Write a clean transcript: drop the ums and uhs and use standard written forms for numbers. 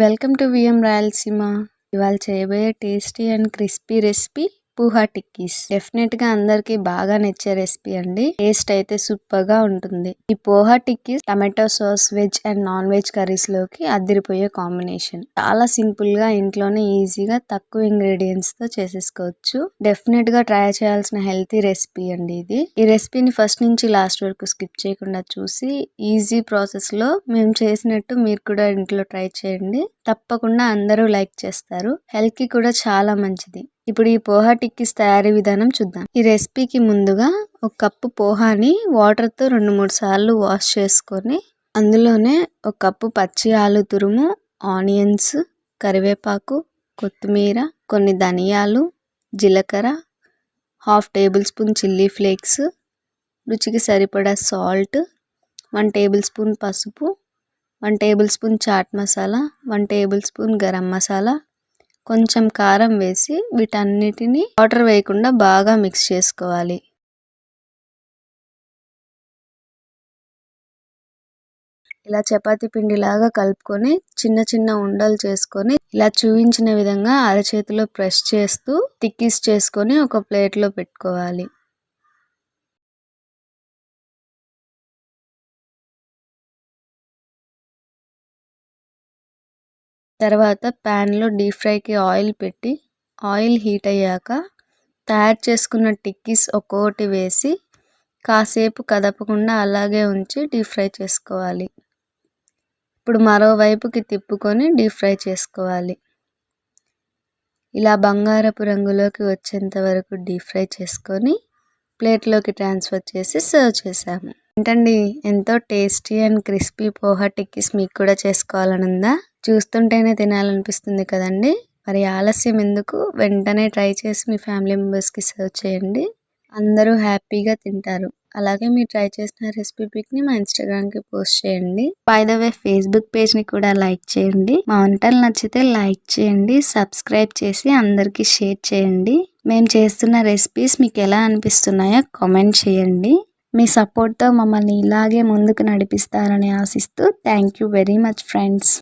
Welcome to VM Rayalaseema. ఇవాళ చేయబోయే tasty and crispy recipe poha tikkis. Definite గా అందరికి బాగా నచ్చే రెసిపీ అండి. టేస్ట్ అయితే సూపర్ గా ఉంటుంది. ఈ poha tikkis tomato sauce, veg and non veg curries లోకి అదిరిపోయే కాంబినేషన్. చాలా సింపుల్ గా ఇంట్లోనే ఈజీగా తక్కువ ఇంగ్రీడియంట్స్ తో చేసేసుకోవచ్చు. డెఫినెట్ గా ట్రై చేయాల్సిన హెల్తీ రెసిపీ అండి ఇది. ఈ రెసిపీని ఫస్ట్ నుంచి లాస్ట్ వరకు స్కిప్ చేయకుండా చూసి ఈజీ ప్రాసెస్ లో మేము చేసినట్టు మీరు కూడా ఇంట్లో ట్రై చేయండి. తప్పకుండా అందరూ లైక్ చేస్తారు. హెల్త్ కి కూడా చాలా మంచిది. ఇప్పుడు ఈ పోహా టిక్కీస్ తయారీ విధానం చూద్దాం. ఈ రెసిపీకి ముందుగా ఒక కప్పు పోహాని వాటర్ తో 2-3 సార్లు వాష్ చేసుకొని అందులోనే ఒక కప్పు పచ్చి ఆలు తురుము, ఆనియన్స్, కరివేపాకు, కొత్తిమీర, కొన్ని ధనియాలు, జీలకర్ర, 1/2 టేబుల్ స్పూన్ చిల్లీ ఫ్లేక్స్, రుచికి సరిపడా సాల్ట్, 1 టేబుల్ స్పూన్ పసుపు, 1 tablespoon chaat masala, 1 tablespoon garam masala, కొంచెం కారం వేసి వీటన్నిటిని వాటర్ వేయకుండా బాగా మిక్స్ చేసుకోవాలి. ఇలా చపాతీ పిండిలాగా కలుపుకొని చిన్న చిన్న ఉండలు చేసుకొని ఇలా చూపించిన విధంగా అరచేతిలో ప్రెస్ చేస్తూ టిక్కీస్ చేసుకొని ఒక ప్లేట్లో పెట్టుకోవాలి. తర్వాత ప్యాన్లో డీప్ ఫ్రైకి ఆయిల్ పెట్టి ఆయిల్ హీట్ అయ్యాక తయారు చేసుకున్న టిక్కీస్ ఒక్కొక్కటి వేసి కాసేపు కదపకుండా అలాగే ఉంచి డీప్ ఫ్రై చేసుకోవాలి. ఇప్పుడు మరోవైపుకి తిప్పుకొని డీప్ ఫ్రై చేసుకోవాలి. ఇలా బంగారపు రంగులోకి వచ్చేంత వరకు డీప్ ఫ్రై చేసుకొని ప్లేట్లోకి ట్రాన్స్ఫర్ చేసి సర్వ్ చేసాము. ఏంటండి, ఎంతో tasty and crispy poha tikkis మీకు కూడా చేసుకోవాలని ఉందా? చూస్తుంటేనే తినాలనిపిస్తుంది కదండి. మరి ఆలస్యం ఎందుకు, వెంటనే ట్రై చేసి మీ ఫ్యామిలీ మెంబర్స్కి సర్వ్ చేయండి. అందరూ హ్యాపీగా తింటారు. అలాగే మీరు ట్రై చేసిన రెసిపీ పిక్ని మా ఇన్స్టాగ్రామ్కి పోస్ట్ చేయండి. బై ద వే ఫేస్బుక్ పేజ్ని కూడా లైక్ చేయండి. మా వంటలు నచ్చితే లైక్ చేయండి, సబ్స్క్రైబ్ చేసి అందరికీ షేర్ చేయండి. మేము చేస్తున్న రెసిపీస్ మీకు ఎలా అనిపిస్తున్నాయో కామెంట్ చేయండి. మీ సపోర్ట్తో మమ్మల్ని ఇలాగే ముందుకు నడిపిస్తారని ఆశిస్తూ thank you very much friends.